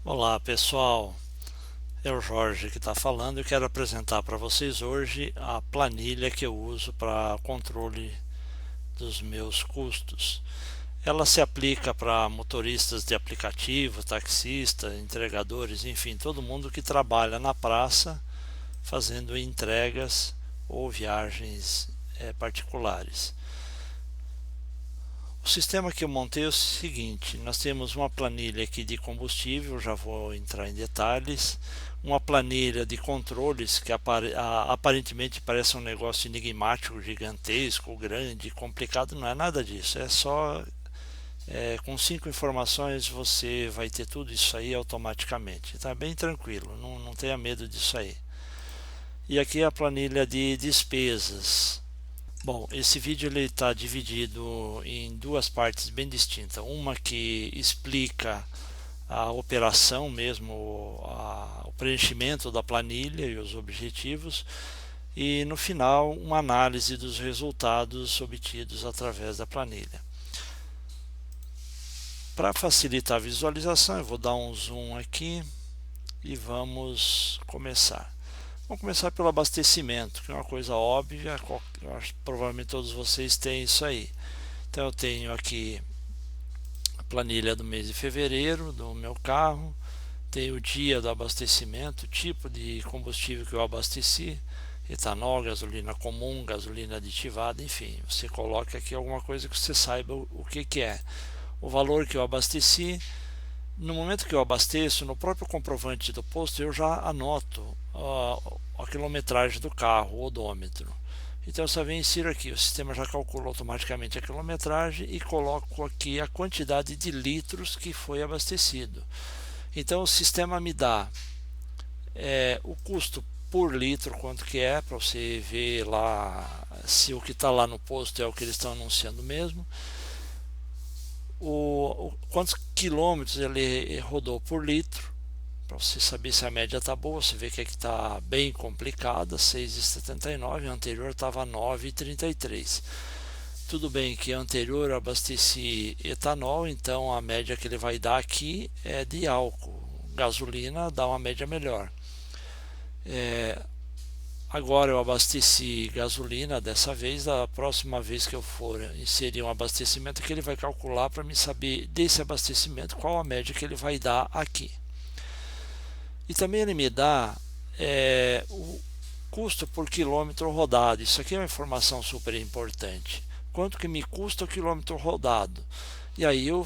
Olá pessoal, é o Jorge que está falando e quero apresentar para vocês hoje a planilha que eu uso para controle dos meus custos. Ela se aplica para motoristas de aplicativo, taxistas, entregadores, enfim, todo mundo que trabalha na praça fazendo entregas ou viagens particulares. O sistema que eu montei é o seguinte: nós temos uma planilha aqui de combustível, já vou entrar em detalhes, uma planilha de controles que aparentemente parece um negócio enigmático, gigantesco, grande, complicado, não é nada disso, é só com 5 informações você vai ter tudo isso aí automaticamente, está bem tranquilo, não tenha medo disso aí. E aqui é a planilha de despesas. Bom, esse vídeo ele está dividido em duas partes bem distintas. Uma que explica a operação mesmo, o preenchimento da planilha e os objetivos, e no final uma análise dos resultados obtidos através da planilha. Para facilitar a visualização, eu vou dar um zoom aqui e vamos começar. Vamos começar pelo abastecimento, que é uma coisa óbvia, eu acho que provavelmente todos vocês têm isso aí. Então eu tenho aqui a planilha do mês de fevereiro do meu carro, tenho o dia do abastecimento, o tipo de combustível que eu abasteci, etanol, gasolina comum, gasolina aditivada, enfim, você coloca aqui alguma coisa que você saiba o que é. O valor que eu abasteci, no momento que eu abasteço, no próprio comprovante do posto, eu já anoto a quilometragem do carro, o odômetro. Então eu só venho e insiro aqui, o sistema já calcula automaticamente a quilometragem e coloco aqui a quantidade de litros que foi abastecido. Então o sistema me dá o custo por litro, quanto que é, para você ver lá se o que está lá no posto é o que eles estão anunciando mesmo. Quantos quilômetros ele rodou por litro, para você saber se a média está boa. Você vê que aqui está bem complicada, 6,79, a anterior estava 9,33. Tudo bem que a anterior eu abasteci etanol, então a média que ele vai dar aqui é de álcool. Gasolina dá uma média melhor. Agora eu abasteci gasolina dessa vez, da próxima vez que eu for inserir um abastecimento, que ele vai calcular para me saber desse abastecimento qual a média que ele vai dar aqui. E também ele me dá o custo por quilômetro rodado. Isso aqui é uma informação super importante. Quanto que me custa o quilômetro rodado? E aí eu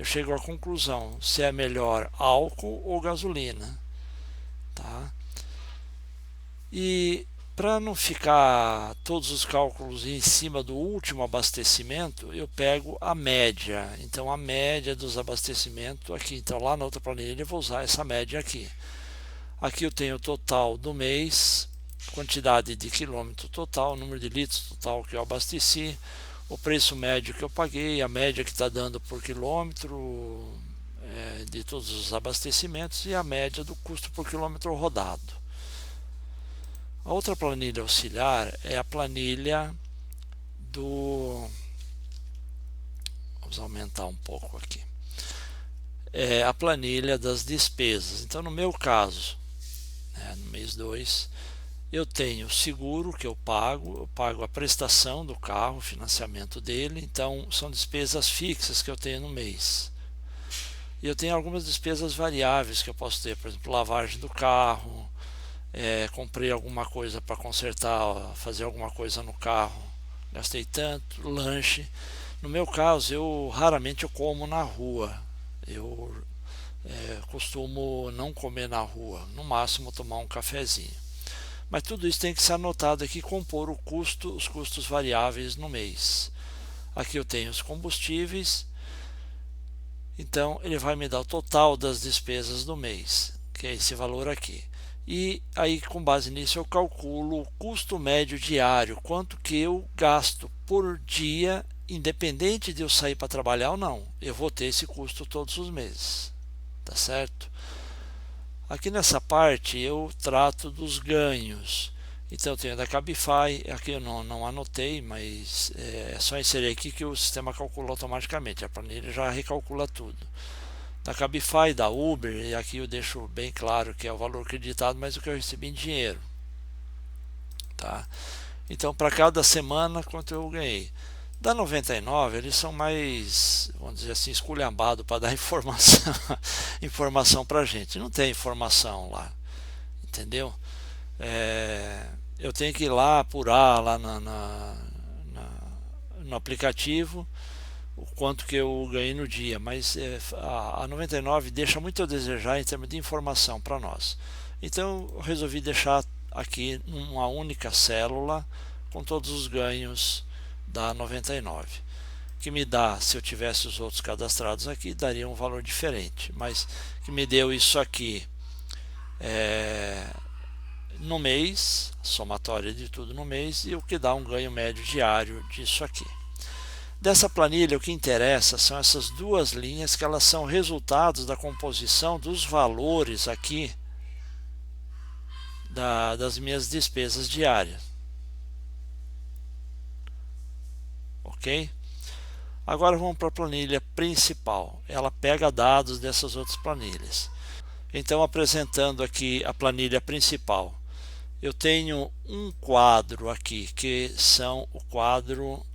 chego à conclusão se é melhor álcool ou gasolina, tá? E para não ficar todos os cálculos em cima do último abastecimento, eu pego a média. Então a média dos abastecimentos aqui. Então lá na outra planilha eu vou usar essa média aqui. Aqui eu tenho o total do mês, quantidade de quilômetro total, número de litros total que eu abasteci, o preço médio que eu paguei, a média que está dando por quilômetro de todos os abastecimentos e a média do custo por quilômetro rodado. A outra planilha auxiliar é a planilha do... Vamos aumentar um pouco aqui. É a planilha das despesas. Então, no meu caso, no mês 2, eu tenho o seguro que eu pago a prestação do carro, o financiamento dele. Então, são despesas fixas que eu tenho no mês. E eu tenho algumas despesas variáveis que eu posso ter, por exemplo, lavagem do carro, comprei alguma coisa para consertar, fazer alguma coisa no carro, gastei tanto, lanche. No meu caso, eu raramente eu como na rua, eu costumo não comer na rua, no máximo tomar um cafezinho. Mas tudo isso tem que ser anotado aqui, compor os custos variáveis no mês. Aqui eu tenho os combustíveis, então ele vai me dar o total das despesas do mês, que é esse valor aqui. E aí, com base nisso, eu calculo o custo médio diário, quanto que eu gasto por dia, independente de eu sair para trabalhar ou não. Eu vou ter esse custo todos os meses, tá certo? Aqui nessa parte eu trato dos ganhos. Então eu tenho da Cabify, aqui eu não anotei, mas é só inserir aqui que o sistema calcula automaticamente, a planilha já recalcula tudo. Da Cabify, da Uber, e aqui eu deixo bem claro que é o valor creditado, mas o que eu recebi em dinheiro, tá? Então, para cada semana, quanto eu ganhei. Da 99, eles são mais, vamos dizer assim, esculhambados para dar informação, informação para a gente. Não tem informação lá, entendeu? Eu tenho que ir lá apurar lá no aplicativo o quanto que eu ganhei no dia, mas a 99 deixa muito a desejar em termos de informação para nós. Então eu resolvi deixar aqui uma única célula com todos os ganhos da 99, que me dá, se eu tivesse os outros cadastrados aqui, daria um valor diferente, mas que me deu isso aqui no mês, somatória de tudo no mês, e o que dá um ganho médio diário disso aqui. Dessa planilha, o que interessa são essas duas linhas, que elas são resultados da composição dos valores aqui das minhas despesas diárias. Ok? Agora vamos para a planilha principal. Ela pega dados dessas outras planilhas. Então, apresentando aqui a planilha principal, eu tenho um quadro aqui, que são o quadro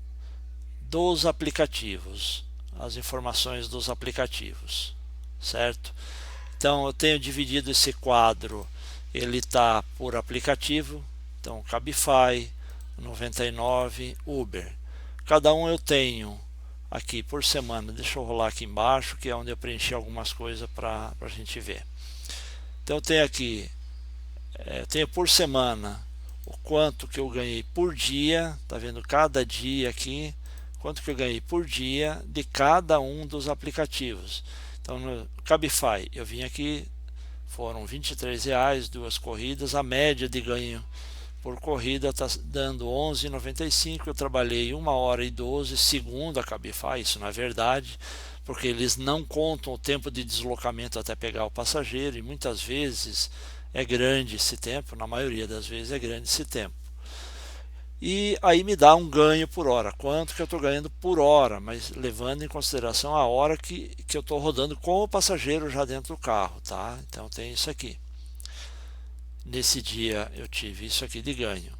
dos aplicativos, as informações dos aplicativos, certo? Então eu tenho dividido esse quadro, ele está por aplicativo, então Cabify, 99, Uber. Cada um eu tenho aqui por semana. Deixa eu rolar aqui embaixo, que é onde eu preenchi algumas coisas para a gente ver. Então eu tenho aqui, eu tenho por semana o quanto que eu ganhei por dia, tá vendo cada dia aqui, quanto que eu ganhei por dia de cada um dos aplicativos. Então no Cabify eu vim aqui, foram R$23, duas corridas, a média de ganho por corrida está dando 11,95. Eu trabalhei 1 hora e 12 segundo a Cabify, isso não é verdade, porque eles não contam o tempo de deslocamento até pegar o passageiro, e muitas vezes é grande esse tempo, na maioria das vezes é grande esse tempo. E aí me dá um ganho por hora, quanto que eu estou ganhando por hora, mas levando em consideração a hora que eu estou rodando com o passageiro já dentro do carro, tá? Então tem isso aqui. Nesse dia eu tive isso aqui de ganho.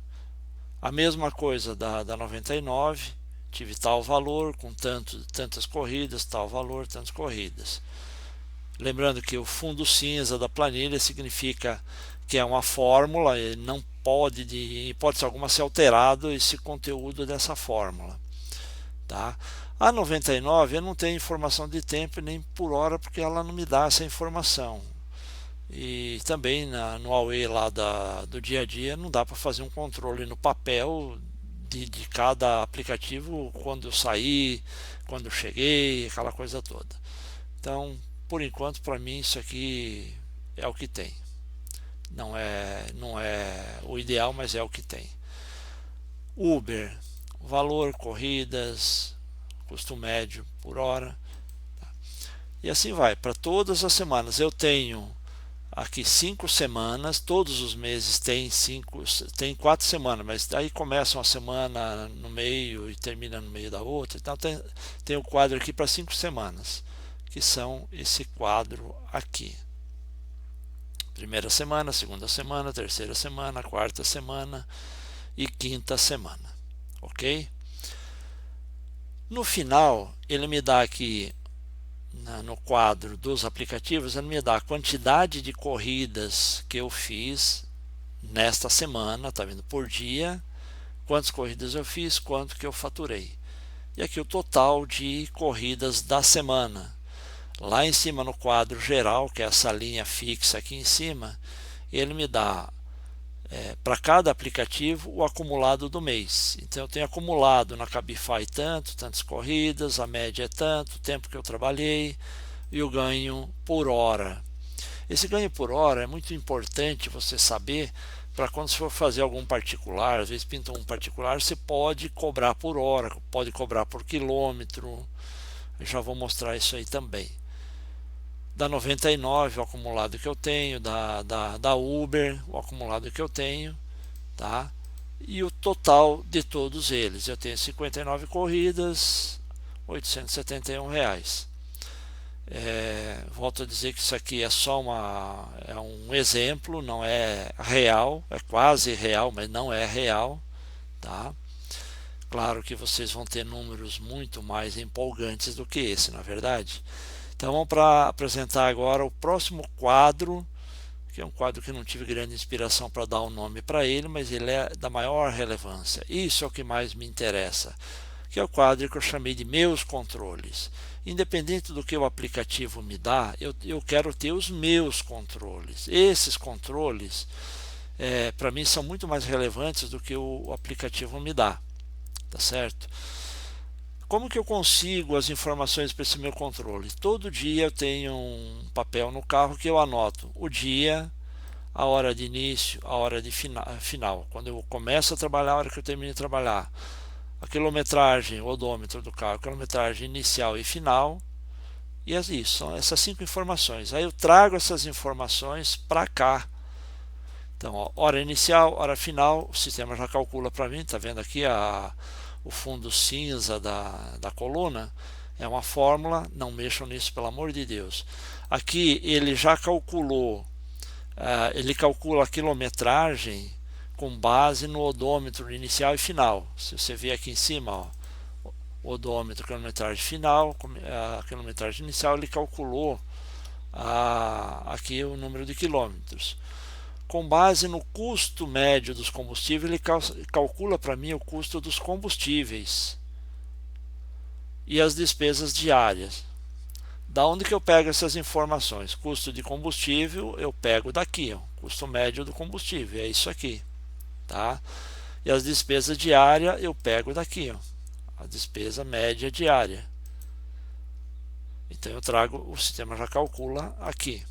A mesma coisa da 99, tive tal valor com tantas corridas, tal valor, tantas corridas. Lembrando que o fundo cinza da planilha significa que é uma fórmula, ele não pode, de hipótese alguma, ser alterado esse conteúdo dessa fórmula. Tá? A 99 eu não tenho informação de tempo nem por hora, porque ela não me dá essa informação. E também no Huawei lá do dia a dia não dá para fazer um controle no papel de cada aplicativo, quando eu saí, quando eu cheguei, aquela coisa toda. Então, por enquanto, para mim isso aqui é o que tem. Não é o ideal, mas é o que tem. Uber, valor, corridas, custo médio por hora, e assim vai para todas as semanas. Eu tenho aqui 5 semanas, todos os meses tem 4 semanas, mas daí começa uma semana no meio e termina no meio da outra. Então tem o quadro aqui para 5 semanas, que são esse quadro aqui. Primeira semana, segunda semana, terceira semana, quarta semana e quinta semana, ok? No final, ele me dá aqui, no quadro dos aplicativos, ele me dá a quantidade de corridas que eu fiz nesta semana, tá vendo, por dia, quantas corridas eu fiz, quanto que eu faturei. E aqui o total de corridas da semana. Lá em cima no quadro geral, que é essa linha fixa aqui em cima, ele me dá para cada aplicativo o acumulado do mês. Então eu tenho acumulado na Cabify tantas corridas, a média é tanto, o tempo que eu trabalhei e o ganho por hora. Esse ganho por hora é muito importante você saber para quando você for fazer algum particular, às vezes pinta um particular, você pode cobrar por hora, pode cobrar por quilômetro. Eu já vou mostrar isso aí também. Da 99 o acumulado que eu tenho, da Uber o acumulado que eu tenho, tá? E o total de todos eles. Eu tenho 59 corridas, R$871. volto a dizer que isso aqui é só um exemplo, não é real, é quase real, mas não é real, tá? Claro que vocês vão ter números muito mais empolgantes do que esse, na verdade. Então vamos para apresentar agora o próximo quadro, que é um quadro que não tive grande inspiração para dar um nome para ele, mas ele é da maior relevância. Isso é o que mais me interessa, que é o quadro que eu chamei de meus controles. Independente do que o aplicativo me dá, eu quero ter os meus controles. Esses controles, para mim, são muito mais relevantes do que o aplicativo me dá. Tá certo? Como que eu consigo as informações para esse meu controle? Todo dia eu tenho um papel no carro que eu anoto o dia, a hora de início, a hora de final. Quando eu começo a trabalhar, a hora que eu termino de trabalhar. A quilometragem, o odômetro do carro, a quilometragem inicial e final. E é isso, são essas 5 informações. Aí eu trago essas informações para cá. Então, ó, hora inicial, hora final, o sistema já calcula para mim, está vendo aqui o fundo cinza da coluna? É uma fórmula, não mexam nisso, pelo amor de Deus. Aqui ele já calculou, ele calcula a quilometragem com base no odômetro inicial e final. Se você ver aqui em cima, ó, odômetro, quilometragem final, a quilometragem inicial, ele calculou aqui o número de quilômetros. Com base no custo médio dos combustíveis, ele calcula para mim o custo dos combustíveis e as despesas diárias. Da onde que eu pego essas informações? Custo de combustível eu pego daqui, ó, custo médio do combustível, é isso aqui, tá? E as despesas diárias eu pego daqui, ó, a despesa média diária. Então eu trago, o sistema já calcula aqui.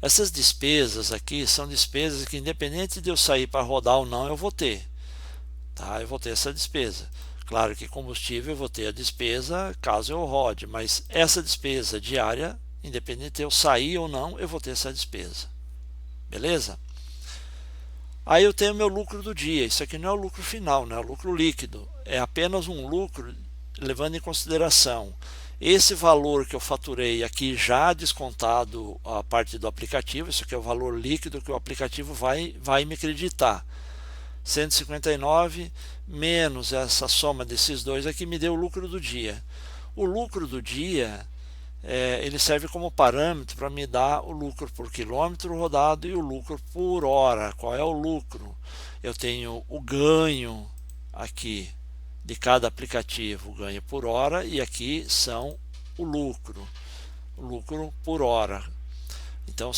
Essas despesas aqui são despesas que, independente de eu sair para rodar ou não, eu vou ter. Tá? Eu vou ter essa despesa. Claro que combustível eu vou ter a despesa caso eu rode, mas essa despesa diária, independente de eu sair ou não, eu vou ter essa despesa. Beleza? Aí eu tenho meu lucro do dia. Isso aqui não é o lucro final, não é o lucro líquido. É apenas um lucro levando em consideração esse valor que eu faturei aqui já descontado a parte do aplicativo. Isso aqui é o valor líquido que o aplicativo vai me acreditar. 159 menos essa soma desses dois aqui me deu o lucro do dia. O lucro do dia ele serve como parâmetro para me dar o lucro por quilômetro rodado e o lucro por hora. Qual é o lucro? Eu tenho o ganho aqui de cada aplicativo, ganho por hora, e aqui são o lucro por hora. Então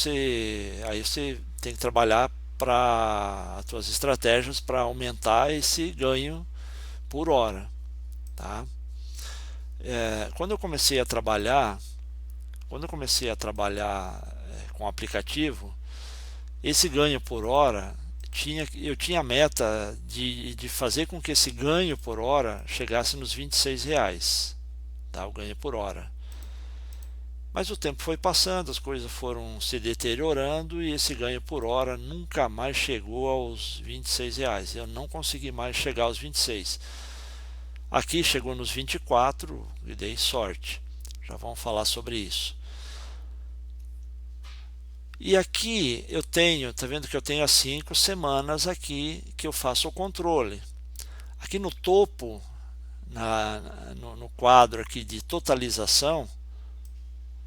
aí você tem que trabalhar para as suas estratégias para aumentar esse ganho por hora, tá? Quando eu comecei a trabalhar com o aplicativo, esse ganho por hora eu tinha a meta de fazer com que esse ganho por hora chegasse nos R$ 26, tá? O ganho por hora. Mas o tempo foi passando, as coisas foram se deteriorando e esse ganho por hora nunca mais chegou aos R$ 26. Eu não consegui mais chegar aos 26. Aqui chegou nos 24 e dei sorte. Já vamos falar sobre isso. E aqui eu tenho, tá vendo que eu tenho as 5 semanas aqui que eu faço o controle. Aqui no topo, no quadro aqui de totalização,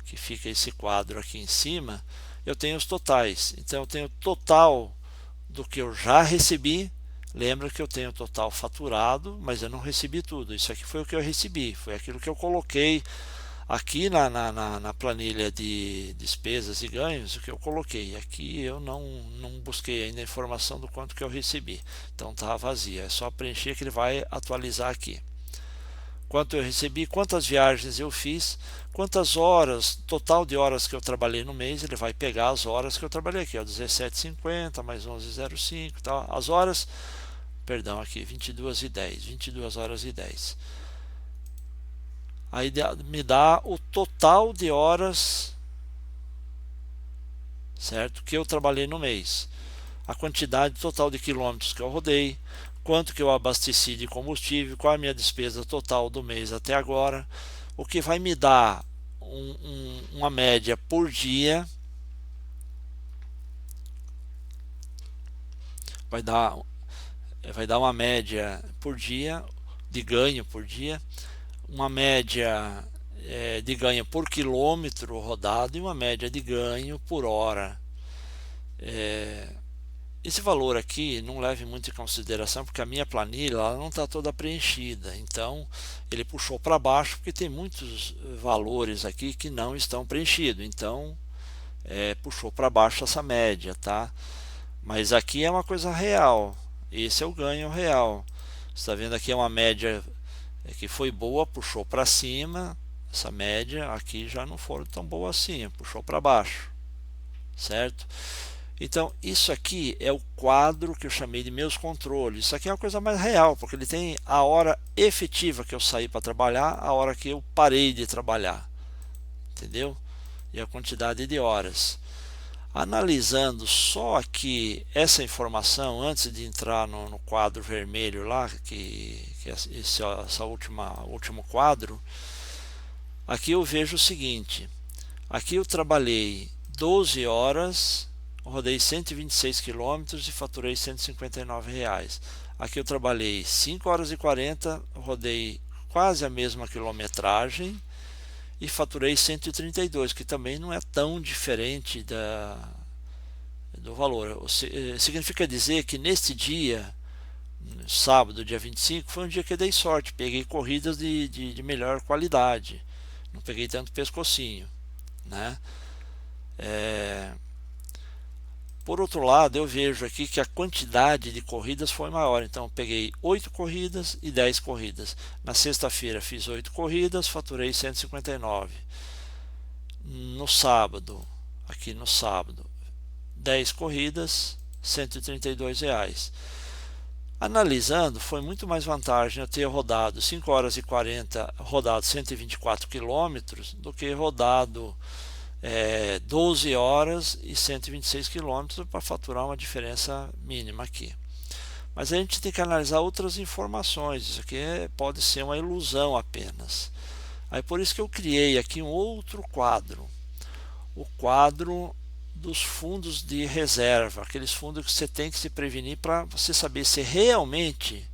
que fica esse quadro aqui em cima, eu tenho os totais. Então eu tenho o total do que eu já recebi. Lembra que eu tenho o total faturado, mas eu não recebi tudo. Isso aqui foi o que eu recebi, foi aquilo que eu coloquei aqui na planilha de despesas e ganhos, o que eu coloquei. Aqui eu não busquei ainda a informação do quanto que eu recebi. Então está vazia, é só preencher que ele vai atualizar aqui. Quanto eu recebi, quantas viagens eu fiz, quantas horas, total de horas que eu trabalhei no mês, ele vai pegar as horas que eu trabalhei aqui, ó, 17,50 mais 11,05, tá? As horas, perdão, aqui 22,10, 22 horas e 10. Aí me dá o total de horas, certo, que eu trabalhei no mês, a quantidade total de quilômetros que eu rodei, quanto que eu abasteci de combustível, qual é a minha despesa total do mês até agora. O que vai me dar uma média por dia, vai dar uma média por dia de ganho por dia, uma média de ganho por quilômetro rodado e uma média de ganho por hora. Esse valor aqui não leve muito em consideração porque a minha planilha ela não está toda preenchida, então ele puxou para baixo porque tem muitos valores aqui que não estão preenchidos, então puxou para baixo essa média, tá? Mas aqui é uma coisa real, esse é o ganho real. Você está vendo aqui é uma média que foi boa, puxou para cima, essa média aqui já não foi tão boa assim, puxou para baixo, certo? Então isso aqui é o quadro que eu chamei de meus controles. Isso aqui é uma coisa mais real, porque ele tem a hora efetiva que eu saí para trabalhar, a hora que eu parei de trabalhar, entendeu? E a quantidade de horas. Analisando só aqui essa informação antes de entrar no quadro vermelho lá, que é esse último quadro, aqui eu vejo o seguinte: aqui eu trabalhei 12 horas, rodei 126 quilômetros e faturei R$ 159. Aqui eu trabalhei 5 horas e 40, rodei quase a mesma quilometragem e faturei 132, que também não é tão diferente do valor. Significa dizer que neste dia, sábado, dia 25, foi um dia que eu dei sorte, peguei corridas de melhor qualidade, não peguei tanto pescocinho, né? Por outro lado, eu vejo aqui que a quantidade de corridas foi maior, então eu peguei 8 corridas e 10 corridas. Na sexta-feira fiz 8 corridas, faturei 159. No sábado, aqui no sábado, 10 corridas, R$ 132. Analisando, foi muito mais vantagem eu ter rodado 5 horas e 40, rodado 124 quilômetros, do que rodado 12 horas e 126 quilômetros para faturar uma diferença mínima aqui. Mas a gente tem que analisar outras informações, isso aqui pode ser uma ilusão apenas. Aí por isso que eu criei aqui um outro quadro, o quadro dos fundos de reserva, aqueles fundos que você tem que se prevenir para você saber se realmente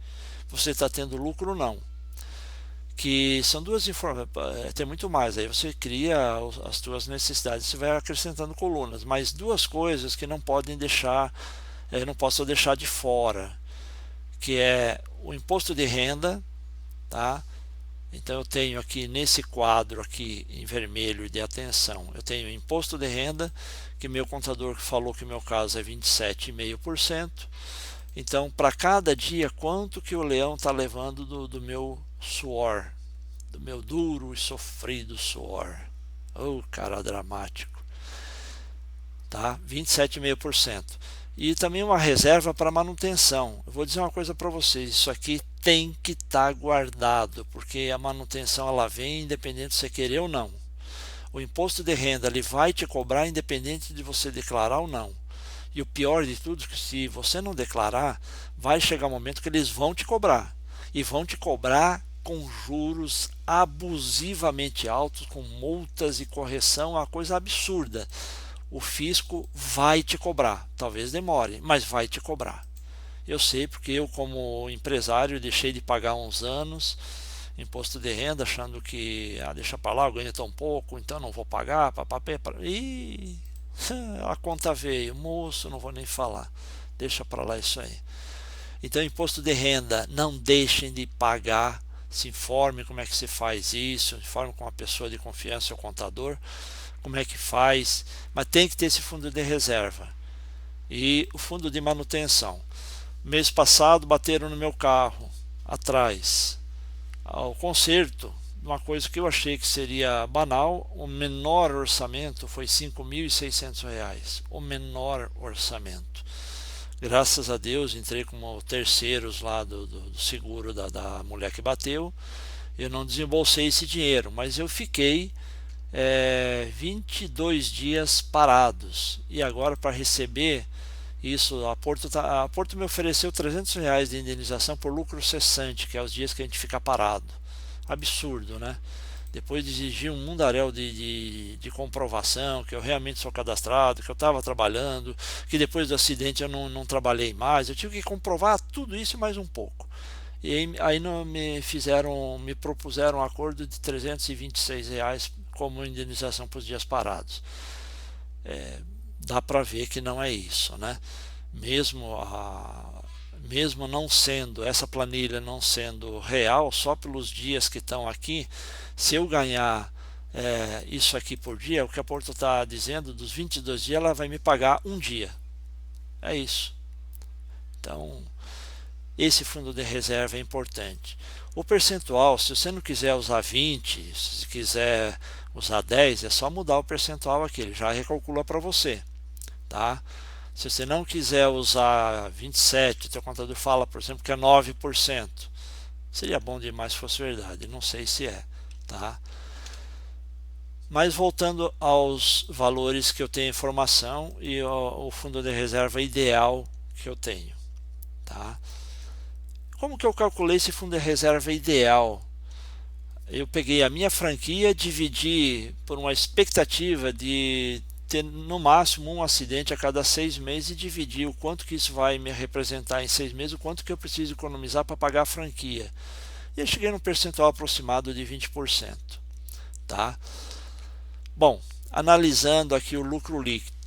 você está tendo lucro ou não. Que são duas informações, tem muito mais, aí você cria as suas necessidades, você vai acrescentando colunas, mas duas coisas que não podem deixar, não posso deixar de fora, que é o imposto de renda, tá? Então eu tenho aqui nesse quadro aqui em vermelho de atenção, eu tenho imposto de renda, que meu contador falou que meu caso é 27,5%. Então para cada dia quanto que o leão está levando do meu suor, do meu duro e sofrido suor. Oh, cara dramático, tá? 27,5%. E também uma reserva para manutenção. Eu vou dizer uma coisa para vocês, isso aqui tem que estar guardado, porque a manutenção ela vem independente de você querer ou não. O imposto de renda ele vai te cobrar independente de você declarar ou não. E o pior de tudo é que se você não declarar, vai chegar um momento que eles vão te cobrar. E vão te cobrar com juros abusivamente altos, com multas e correção, uma coisa absurda. O fisco vai te cobrar, talvez demore, mas vai te cobrar. Eu sei porque eu como empresário deixei de pagar uns anos imposto de renda, achando que deixa para lá, eu ganho tão pouco, então não vou pagar, e a conta veio, moço, não vou nem falar, deixa para lá isso aí. Então imposto de renda, não deixem de pagar, se informe como é que se faz isso, informe com uma pessoa de confiança, o contador, como é que faz, mas tem que ter esse fundo de reserva. E o fundo de manutenção. Mês passado bateram no meu carro, atrás. Ao conserto, uma coisa que eu achei que seria banal, o menor orçamento foi R$ 5.600, o menor orçamento. Graças a Deus, entrei como terceiros lá do seguro da mulher que bateu, eu não desembolsei esse dinheiro, mas eu fiquei 22 dias parados, e agora para receber isso, a Porto me ofereceu R$ 300 de indenização por lucro cessante, que é os dias que a gente fica parado. Absurdo, né? depois de exigir um mundaréu de comprovação, que eu realmente sou cadastrado, que eu estava trabalhando, que depois do acidente eu não trabalhei mais, eu tive que comprovar tudo isso e mais um pouco. E aí não me propuseram um acordo de R$ 326 como indenização por dias parados. Dá para ver que não é isso, né? Mesmo mesmo não sendo essa planilha não sendo real, só pelos dias que estão aqui, se eu ganhar isso aqui por dia, o que a Porto está dizendo, dos 22 dias ela vai me pagar um dia. É isso. Então, esse fundo de reserva é importante. O percentual, se você não quiser usar 20, se quiser usar 10, é só mudar o percentual aqui, ele já recalcula para você, tá? Se você não quiser usar 27, o teu contador fala, por exemplo, que é 9%. Seria bom demais se fosse verdade, não sei se é, tá? Mas voltando aos valores que eu tenho informação e o fundo de reserva ideal que eu tenho, tá? Como que eu calculei esse fundo de reserva ideal? Eu peguei a minha franquia, dividi por uma expectativa de ter no máximo um acidente a cada 6 meses e dividir o quanto que isso vai me representar em 6 meses, o quanto que eu preciso economizar para pagar a franquia. E eu cheguei num percentual aproximado de 20%. Tá? Bom, analisando aqui o lucro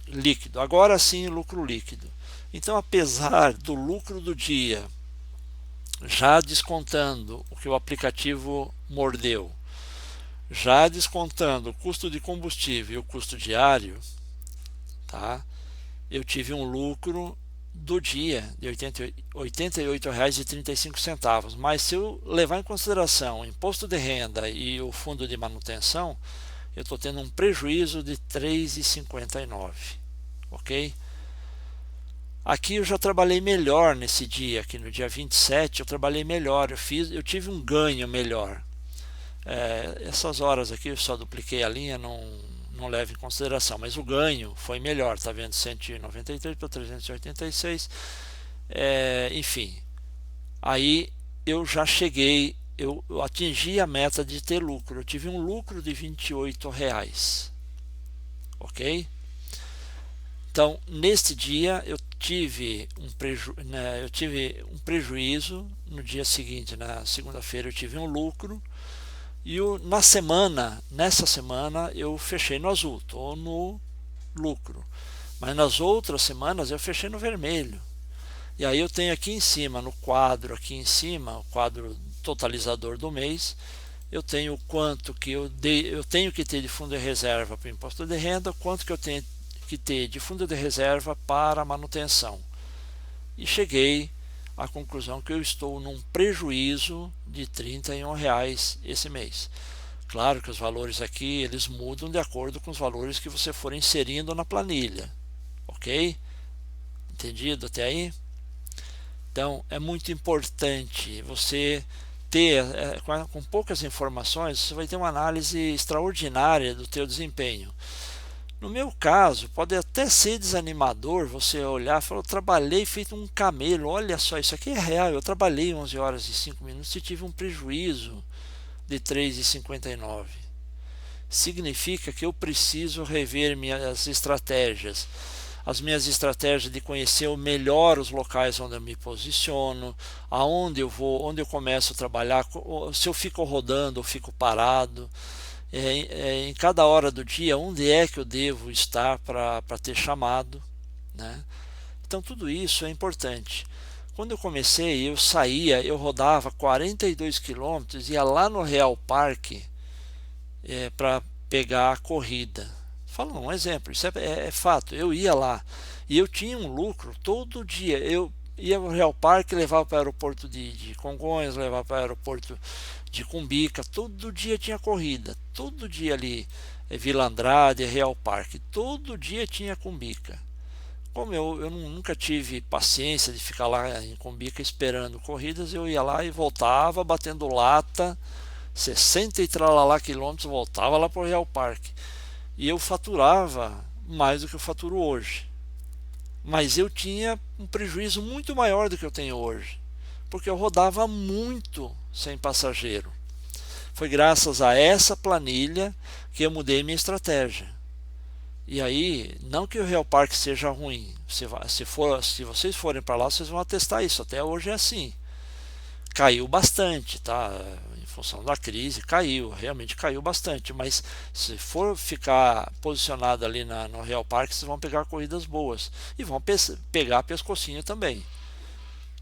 líquido, agora sim o lucro líquido. Então, apesar do lucro do dia, já descontando o que o aplicativo mordeu, já descontando o custo de combustível e o custo diário, tá? Eu tive um lucro do dia de R$ 88,35, mas se eu levar em consideração o imposto de renda e o fundo de manutenção, eu estou tendo um prejuízo de R$ 3,59, ok? Aqui eu já trabalhei melhor nesse dia, aqui no dia 27 eu trabalhei melhor, eu tive um ganho melhor. Essas horas aqui eu só dupliquei a linha, não levo em consideração, mas o ganho foi melhor, tá vendo? 193 para 386, enfim. Aí eu já cheguei, eu atingi a meta de ter lucro, eu tive um lucro de R$ 28, ok? Então, neste dia eu tive um prejuízo, no dia seguinte, na segunda-feira eu tive um lucro, e nessa semana eu fechei no azul, estou no lucro. Mas nas outras semanas eu fechei no vermelho. E aí eu tenho aqui em cima, no quadro aqui em cima, o quadro totalizador do mês, eu tenho quanto que eu tenho que ter de fundo de reserva para o imposto de renda, quanto que eu tenho que ter de fundo de reserva para a manutenção. E cheguei à conclusão que eu estou num prejuízo de R$ 31 esse mês. Claro que os valores aqui eles mudam de acordo com os valores que você for inserindo na planilha, ok? Entendido até aí? Então é muito importante você ter, com poucas informações, você vai ter uma análise extraordinária do teu desempenho. No meu caso, pode até ser desanimador você olhar e falar, eu trabalhei feito um camelo, olha só, isso aqui é real, eu trabalhei 11 horas e 5 minutos e tive um prejuízo de 3,59. Significa que eu preciso rever minhas estratégias. As minhas estratégias de conhecer melhor os locais onde eu me posiciono, aonde eu vou, onde eu começo a trabalhar, se eu fico rodando ou fico parado. Em cada hora do dia, onde é que eu devo estar para ter chamado, né? Então tudo isso é importante. Quando eu comecei, eu rodava 42 quilômetros, ia lá no Real Parque para pegar a corrida. Falando um exemplo, isso é fato, eu ia lá e eu tinha um lucro todo dia. Eu ia ao Real Parque, levava para o aeroporto de Congonhas, levava para o aeroporto de Cumbica, todo dia tinha corrida, todo dia ali, Vila Andrade, Real Parque, todo dia tinha Cumbica. Como eu nunca tive paciência de ficar lá em Cumbica esperando corridas, eu ia lá e voltava batendo lata, 60 e tralalá quilômetros, voltava lá para o Real Parque. E eu faturava mais do que eu faturo hoje. Mas eu tinha um prejuízo muito maior do que eu tenho hoje, porque eu rodava muito sem passageiro. Foi graças a essa planilha que eu mudei minha estratégia. E aí, não que o Real Park seja ruim, se vocês forem para lá, vocês vão atestar isso, até hoje é assim. Caiu bastante, tá? Em função da crise, caiu, realmente caiu bastante, mas se for ficar posicionado ali no Real Park, vocês vão pegar corridas boas e vão pegar pescocinho também.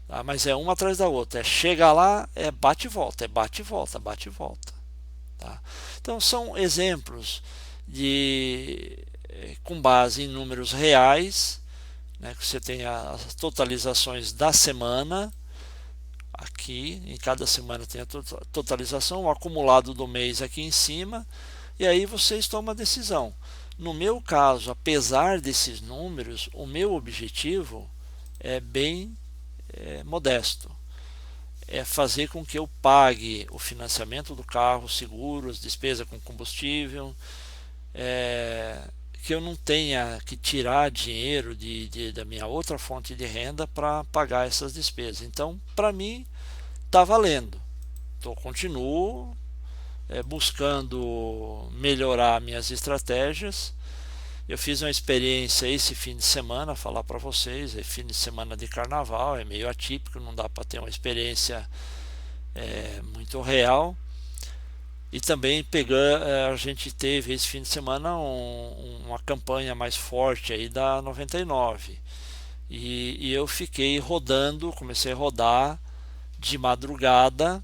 Tá? Mas é uma atrás da outra, é chega lá, é bate e volta, é bate e volta, bate e volta. Tá? Então são exemplos de com base em números reais, né, que você tem as totalizações da semana. Aqui em cada semana tem a totalização, o acumulado do mês aqui em cima, e aí vocês tomam a decisão. No meu caso, apesar desses números, o meu objetivo é bem modesto. É fazer com que eu pague o financiamento do carro, seguros, despesa com combustível, que eu não tenha que tirar dinheiro da minha outra fonte de renda para pagar essas despesas. Então, para mim, está valendo. Então, continuo buscando melhorar minhas estratégias. Eu fiz uma experiência esse fim de semana, falar para vocês, é fim de semana de carnaval, é meio atípico, não dá para ter uma experiência muito real. E também a gente teve esse fim de semana uma campanha mais forte aí da 99. E eu fiquei rodando, comecei a rodar de madrugada,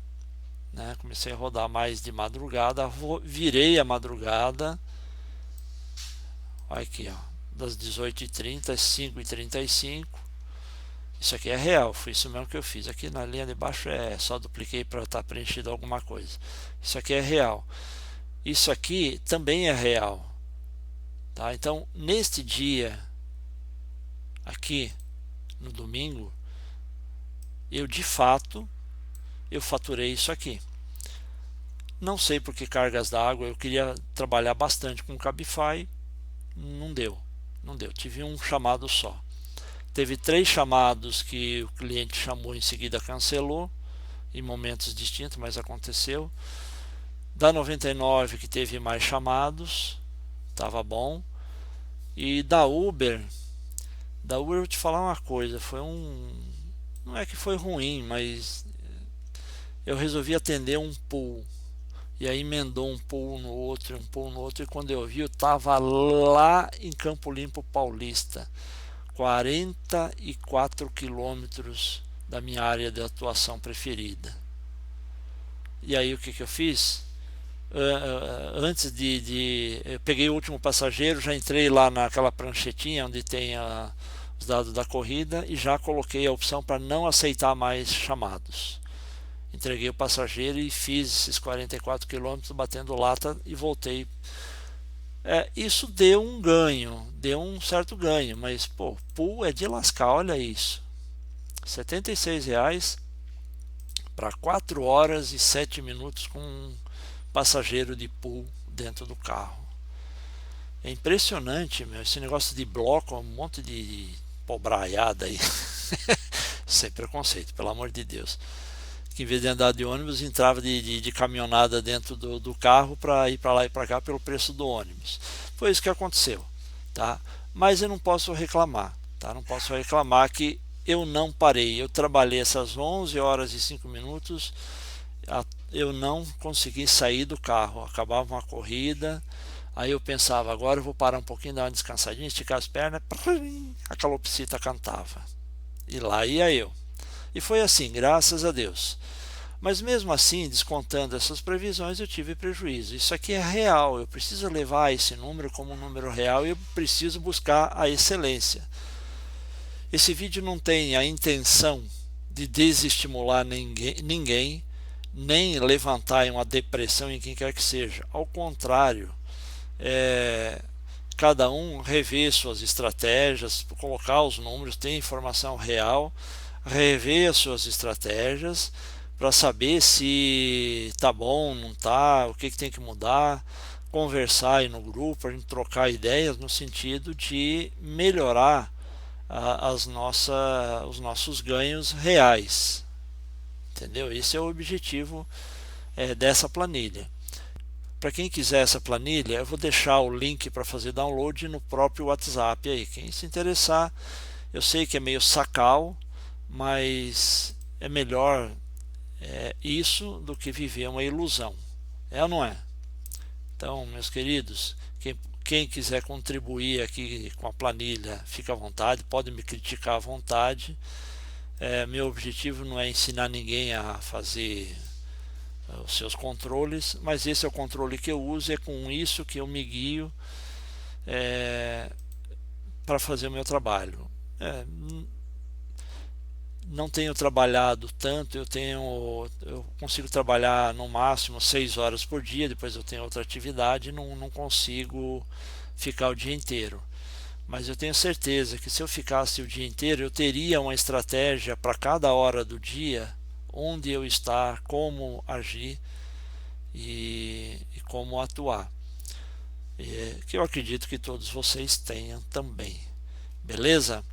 né? Comecei a rodar mais de madrugada, virei a madrugada, olha aqui, ó, das 18h30 às 5h35. Isso aqui é real, foi isso mesmo que eu fiz. Aqui na linha de baixo só dupliquei para estar preenchido alguma coisa. Isso aqui é real. Isso aqui também é real. Tá? Então, neste dia, aqui, no domingo, eu de fato, eu faturei isso aqui. Não sei por que cargas d'água, eu queria trabalhar bastante com o Cabify, não deu. Tive um chamado só. Teve 3 chamados que o cliente chamou, em seguida cancelou, em momentos distintos, mas aconteceu. Da 99 que teve mais chamados, estava bom. E da Uber eu vou te falar uma coisa, não é que foi ruim, mas eu resolvi atender um pool. E aí emendou um pool no outro, e quando eu vi, eu estava lá em Campo Limpo Paulista, 44 quilômetros da minha área de atuação preferida. E aí o que eu fiz? Antes eu peguei o último passageiro, já entrei lá naquela pranchetinha onde tem os dados da corrida e já coloquei a opção para não aceitar mais chamados. Entreguei o passageiro e fiz esses 44 quilômetros batendo lata e voltei. Isso deu um ganho, deu um certo ganho, mas pô, pool é de lascar, olha isso. R$ 76 para 4 horas e 7 minutos com um passageiro de pool dentro do carro. É impressionante, meu, esse negócio de bloco, um monte de pobraiada aí. Sem preconceito, pelo amor de Deus. Que em vez de andar de ônibus, entrava de caminhonada dentro do carro para ir para lá e para cá pelo preço do ônibus. Foi isso que aconteceu, tá? Mas eu não posso reclamar, tá? Não posso reclamar que eu não parei. Eu trabalhei essas 11 horas e 5 minutos, eu não consegui sair do carro. Acabava uma corrida, aí eu pensava, agora eu vou parar um pouquinho, dar uma descansadinha, esticar as pernas, a calopsita cantava. E lá ia eu. E foi assim, graças a Deus. Mas mesmo assim, descontando essas previsões, eu tive prejuízo. Isso aqui é real, eu preciso levar esse número como um número real e eu preciso buscar a excelência. Esse vídeo não tem a intenção de desestimular ninguém, nem levantar uma depressão em quem quer que seja. Ao contrário, cada um rever suas estratégias, colocar os números, ter informação real, rever as suas estratégias para saber se tá bom, não tá, o que tem que mudar, conversar aí no grupo, a gente trocar ideias no sentido de melhorar os nossos ganhos reais, entendeu? Esse é o objetivo dessa planilha. Para quem quiser essa planilha, eu vou deixar o link para fazer download no próprio WhatsApp aí. Quem se interessar, eu sei que é meio sacal, mas é melhor isso do que viver uma ilusão. É ou não é? Então, meus queridos, quem quiser contribuir aqui com a planilha, fica à vontade, pode me criticar à vontade. Meu objetivo não é ensinar ninguém a fazer os seus controles, mas esse é o controle que eu uso, é com isso que eu me guio para fazer o meu trabalho. Não tenho trabalhado tanto, eu consigo trabalhar no máximo 6 horas por dia, depois eu tenho outra atividade, não consigo ficar o dia inteiro. Mas eu tenho certeza que se eu ficasse o dia inteiro, eu teria uma estratégia para cada hora do dia, onde eu estar, como agir e como atuar. Que eu acredito que todos vocês tenham também. Beleza?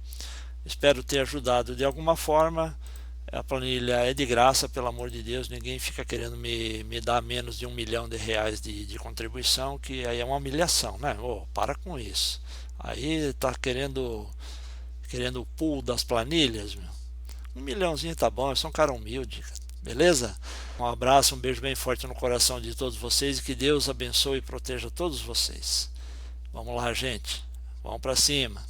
Espero ter ajudado de alguma forma. A planilha é de graça, pelo amor de Deus, ninguém fica querendo me dar menos de R$ 1 milhão de contribuição, que aí é uma humilhação, né? Para com isso. Aí tá querendo o pool das planilhas, meu. R$ 1 milhãozinho tá bom, eu sou um cara humilde, beleza? Um abraço, um beijo bem forte no coração de todos vocês e que Deus abençoe e proteja todos vocês. Vamos lá, gente. Vamos para cima.